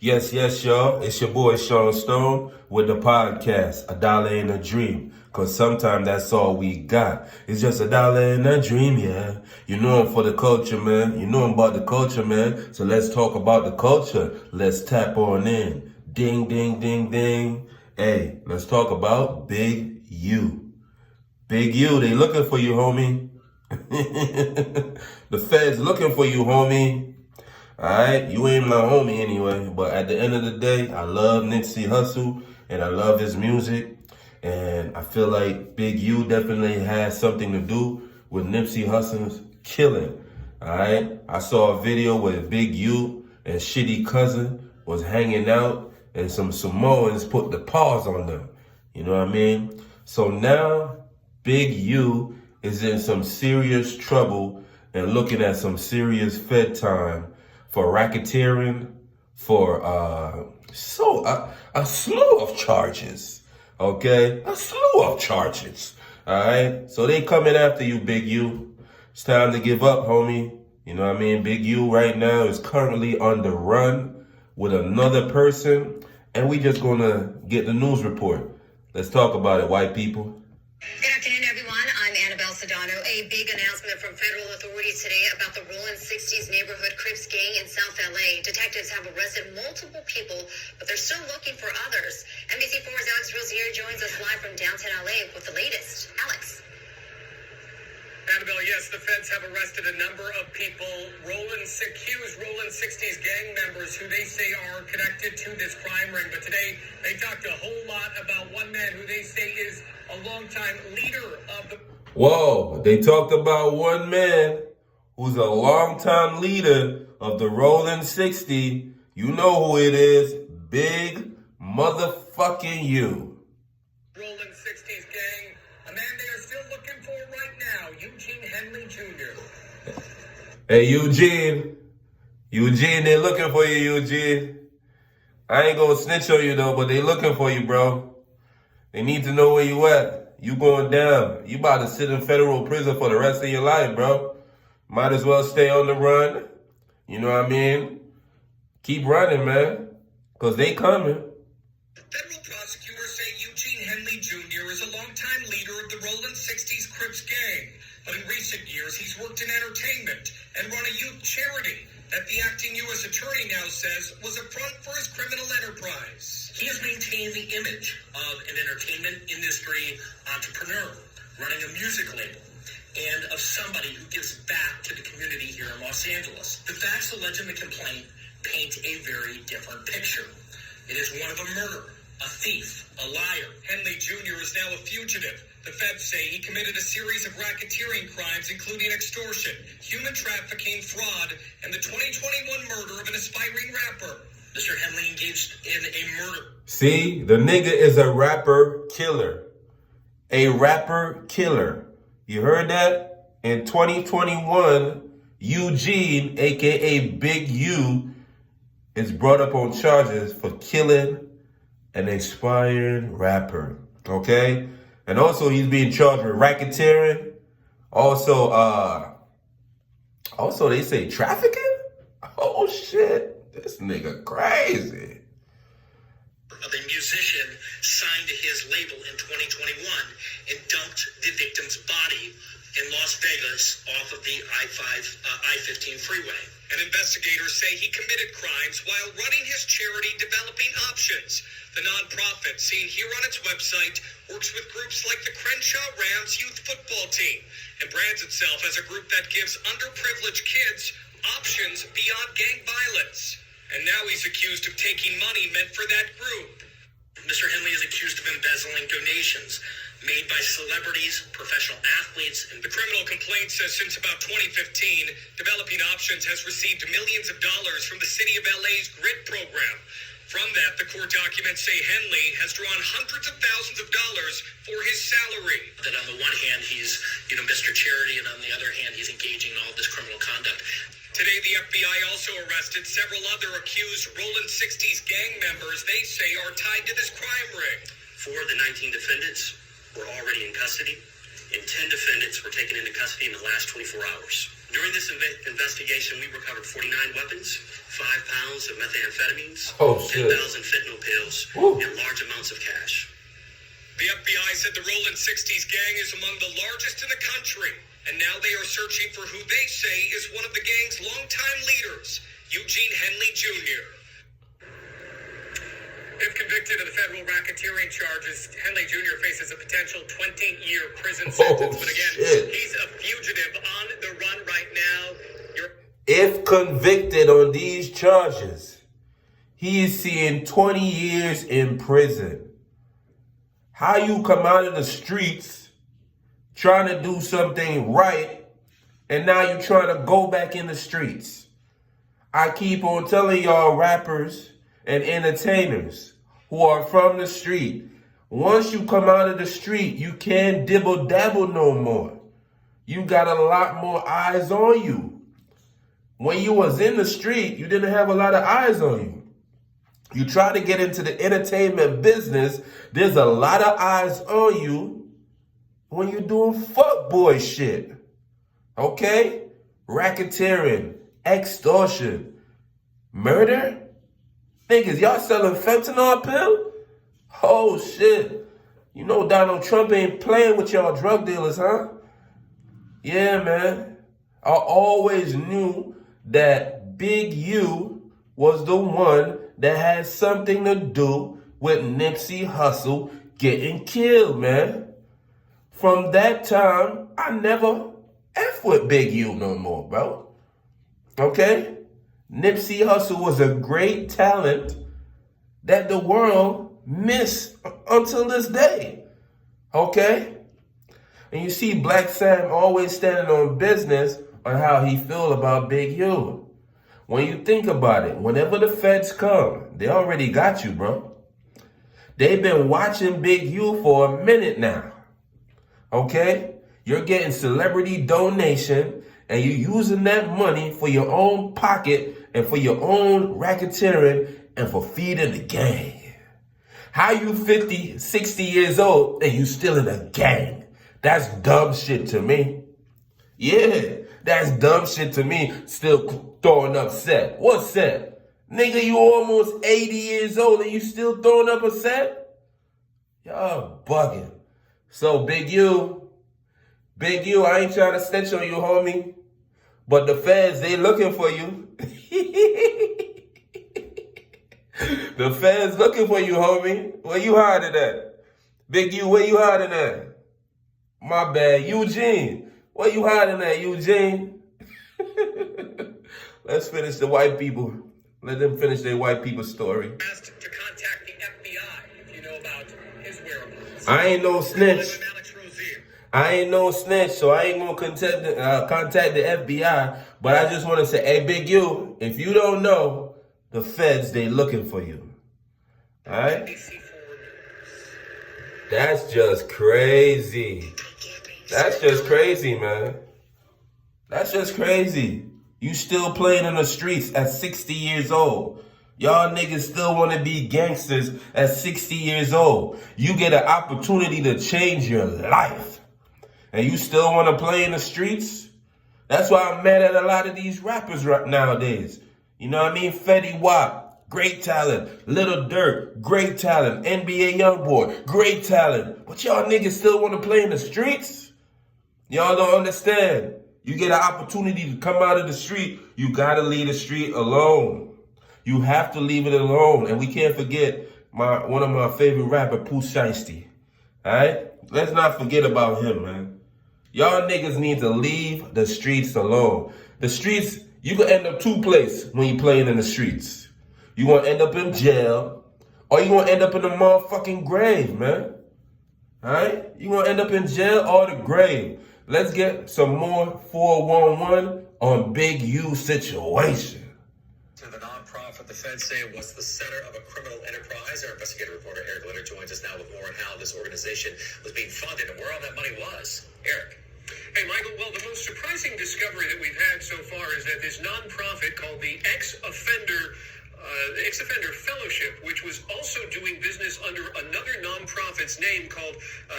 Yes, y'all. It's your boy Sean Stone with the podcast, A Dollar in a Dream. Cause sometimes that's all we got. It's just a dollar in a dream, yeah. You know I'm for the culture, man. You know I'm about the culture, man. So let's talk about the culture. Let's tap on in. Ding, ding, ding, ding. Hey, let's talk about Big U. Big U, they looking for you, homie. The feds looking for you, homie. Alright, you ain't my homie anyway, but at the end of the day, I love Nipsey Hussle and I love his music, and I feel like Big U definitely has something to do with Nipsey Hussle's killing. Alright, I saw a video where Big U and Shitty Cousin was hanging out and some Samoans put the paws on them. You know what I mean? So now Big U is in some serious trouble and looking at some serious Fed time for racketeering, for a slew of charges. Okay? A slew of charges. Alright? So they coming after you, Big U. It's time to give up, homie. You know what I mean? Big U right now is currently on the run with another person, and we just gonna get the news report. Let's talk about it, white people. Good afternoon, everyone. I'm Annabelle Sedano. A big announcement from federal authorities today about the Rollin 60s neighborhood Crips gang in South LA. Detectives have arrested multiple people, but they're still looking for others. NBC4's Alex Rosier joins us live from downtown LA with the latest. Alex. Annabelle, yes, the feds have arrested a number of people, accused Rollin 60s gang members who they say are connected to this crime ring. But today, they talked a whole lot about one man who they say is a longtime leader of the... Whoa, they talked about one man who's a longtime leader of the Rollin 60. You know who it is. Big motherfucking U. Rollin 60s gang, a man they are still looking for right now, Eugene Henley Jr. Hey, Eugene, they looking for you, Eugene. I ain't gonna snitch on you though, but they looking for you, bro. They need to know where you at. You going down. You about to sit in federal prison for the rest of your life, bro. Might as well stay on the run. You know what I mean? Keep running, man. Cause they coming. Federal prosecutors say Eugene Henley Jr. is a longtime leader of the Rollin 60s Crips gang. But in recent years, he's worked in entertainment and run a youth charity that the acting U.S. attorney now says was a front for his criminal enterprise. He has maintained the image of an entertainment industry entrepreneur, running a music label, and of somebody who gives back to the community here in Los Angeles. The facts alleged in the complaint paint a very different picture. It is one of a murder, a thief, a liar. Henley Jr. is now a fugitive. The feds say he committed a series of racketeering crimes, including extortion, human trafficking, fraud, and the 2021 murder of an aspiring rapper. Mr. Henley engaged in a murder. See, the nigga is a rapper killer. A rapper killer. You heard that? In 2021, Eugene, aka Big U, is brought up on charges for killing an aspiring rapper. Okay? And also he's being charged with racketeering. Also they say trafficking? Oh shit. This nigga crazy. Of a musician signed to his label in 2021 and dumped the victim's body in Las Vegas off of the I-15 freeway. And investigators say he committed crimes while running his charity Developing Options. The nonprofit, seen here on its website, works with groups like the Crenshaw Rams youth football team and brands itself as a group that gives underprivileged kids options beyond gang violence. And now he's accused of taking money meant for that group. Mr. Henley is accused of embezzling donations made by celebrities, professional athletes, and the criminal complaint says since about 2015, Developing Options has received millions of dollars from the city of LA's GRID program. From that, the court documents say Henley has drawn hundreds of thousands of dollars for his salary. That on the one hand, he's, Mr. Charity, and on the other hand, he's engaging in all this criminal conduct. Today, the FBI also arrested several other accused Rollin 60s gang members they say are tied to this crime ring. 4 of the 19 defendants were already in custody, and 10 defendants were taken into custody in the last 24 hours. During this investigation, we recovered 49 weapons, 5 pounds of methamphetamines, Oh, shit. 10,000 fentanyl pills, Woo. and large amounts of cash. The FBI said the Rollin 60s gang is among the largest in the country, and now they are searching for who they say is one of the gang's longtime leaders, Eugene Henley Jr. If convicted of the federal racketeering charges, Henley Jr. faces a potential 20-year prison sentence. But again, shit. he's a fugitive on the run right now. If convicted on these charges, he is seeing 20 years in prison. How you come out of the streets trying to do something right, and now you're trying to go back in the streets? I keep on telling y'all, rappers and entertainers who are from the street, once you come out of the street, you can't dibble dabble no more. You got a lot more eyes on you. When you was in the street, you didn't have a lot of eyes on you. You try to get into the entertainment business, there's a lot of eyes on you when you're doing fuckboy shit. Okay? Racketeering, extortion, murder. Niggas, y'all selling fentanyl pill? Oh shit. You know Donald Trump ain't playing with y'all drug dealers, huh? Yeah, man. I always knew that Big U was the one that had something to do with Nipsey Hussle getting killed, man. From that time, I never F with Big U no more, bro. Okay? Nipsey Hussle was a great talent that the world missed until this day. Okay? And you see Black Sam always standing on business on how he feel about Big U. When you think about it, whenever the feds come, they already got you, bro. They've been watching Big U for a minute now. Okay? You're getting celebrity donation and you're using that money for your own pocket and for your own racketeering and for feeding the gang. How you 50, 60 years old and you still in a gang? That's dumb shit to me. Yeah, that's dumb shit to me, still throwing up set. What set? Nigga, you almost 80 years old and you still throwing up a set? Y'all bugging. So Big U, I ain't trying to snitch on you, homie. But the feds, they looking for you. The feds looking for you, homie. Where you hiding at? Big U, where you hiding at? My bad, Eugene. Where you hiding at, Eugene? Let's finish the white people. Let them finish their white people story. Asked to contact the FBI if you know about his whereabouts. I ain't no snitch. I ain't no snitch, so I ain't gonna contact the FBI. But I just want to say, hey, Big U, if you don't know, the feds, they looking for you. All right? That's just crazy. That's just crazy, man. That's just crazy. You still playing in the streets at 60 years old. Y'all niggas still want to be gangsters at 60 years old. You get an opportunity to change your life. And you still want to play in the streets? That's why I'm mad at a lot of these rappers right nowadays. You know what I mean? Fetty Wap, great talent. Lil Durk, great talent. NBA Youngboy, great talent. But y'all niggas still want to play in the streets? Y'all don't understand. You get an opportunity to come out of the street, you gotta leave the street alone. You have to leave it alone. And we can't forget one of my favorite rapper, Pooh Shiesty. Alright? Let's not forget about him, man. Y'all niggas need to leave the streets alone. The streets, you can end up two places when you playing in the streets. You gonna end up in jail, or you gonna end up in the motherfucking grave, man. Alright? You gonna end up in jail or the grave. Let's get some more 411 on Big U situation. To the nonprofit, the feds say it was the center of a criminal enterprise. Our investigative reporter Eric Leonard joins us now with more on how this organization was being funded and where all that money was. Eric. Hey, Michael, well, the most surprising discovery that we've had so far is that this nonprofit called the Ex-Offender Fellowship, which was also doing business under another nonprofit's name called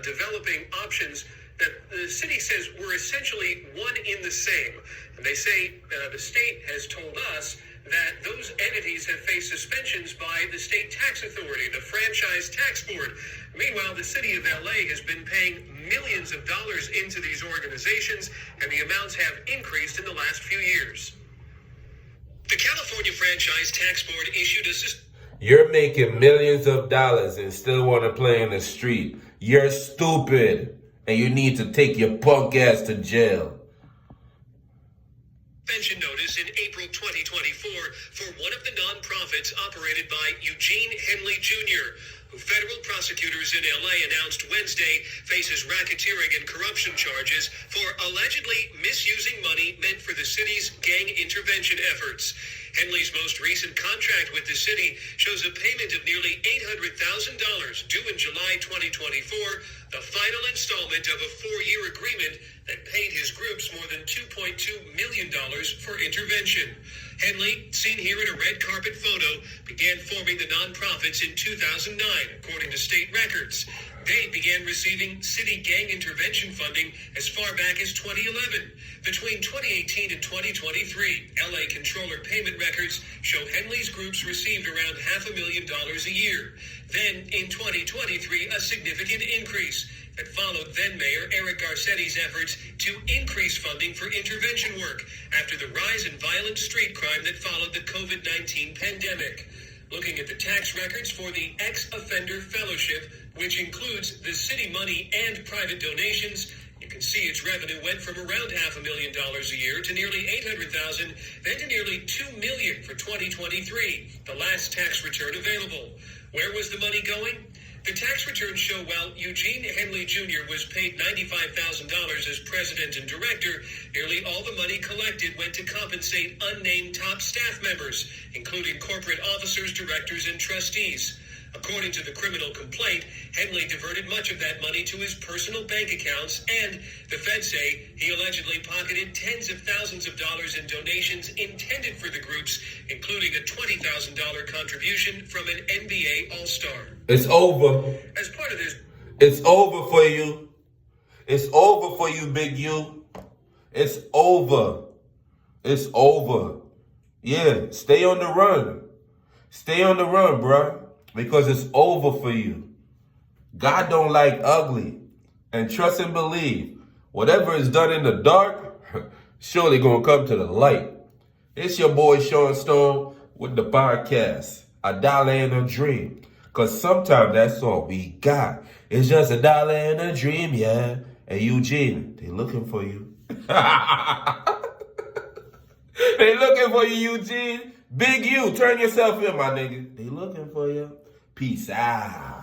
Developing Options, that the city says we're essentially one in the same. And they say the state has told us that those entities have faced suspensions by the state tax authority, the Franchise Tax Board. Meanwhile, the city of LA has been paying millions of dollars into these organizations, and the amounts have increased in the last few years. The California Franchise Tax Board issued a You're making millions of dollars and still want to play in the street. You're stupid, and you need to take your punk ass to jail. Suspension notice in April 2024 for one of the nonprofits operated by Eugene Henley Jr., who federal prosecutors in LA announced Wednesday faces racketeering and corruption charges for allegedly misusing money meant for the city's gang intervention efforts. Henley's most recent contract with the city shows a payment of nearly $800,000 due in July 2024, the final installment of a 4-year agreement that paid his groups more than $2.2 million for intervention. Henley, seen here in a red carpet photo, began forming the nonprofits in 2009, according to state records. They began receiving city gang intervention funding as far back as 2011. Between 2018 and 2023, LA Controller payment records show Henley's groups received around $500,000 a year. Then, in 2023, a significant increase that followed then-Mayor Eric Garcetti's efforts to increase funding for intervention work after the rise in violent street crime that followed the COVID-19 pandemic. Looking at the tax records for the Ex-Offender Fellowship, which includes the city money and private donations, you can see its revenue went from around $500,000 a year to nearly $800,000, then to nearly $2 million for 2023, the last tax return available. Where was the money going? The tax returns show while Eugene Henley Jr. was paid $95,000 as president and director, nearly all the money collected went to compensate unnamed top staff members, including corporate officers, directors, and trustees. According to the criminal complaint, Henley diverted much of that money to his personal bank accounts, and the feds say he allegedly pocketed tens of thousands of dollars in donations intended for the groups, including a $20,000 contribution from an NBA All-Star. It's over. As part of this, It's over for you. It's over for you, Big U. It's over. It's over. Yeah, stay on the run. Stay on the run, bruh. Because it's over for you. God don't like ugly. And trust and believe, whatever is done in the dark, surely gonna come to the light. It's your boy Sean Stone with the podcast, A Dollar and a Dream. Cause sometimes that's all we got. It's just a dollar and a dream, yeah. And Eugene, they looking for you. They looking for you, Eugene. Big U, turn yourself in, my nigga. They looking for you. Peace out.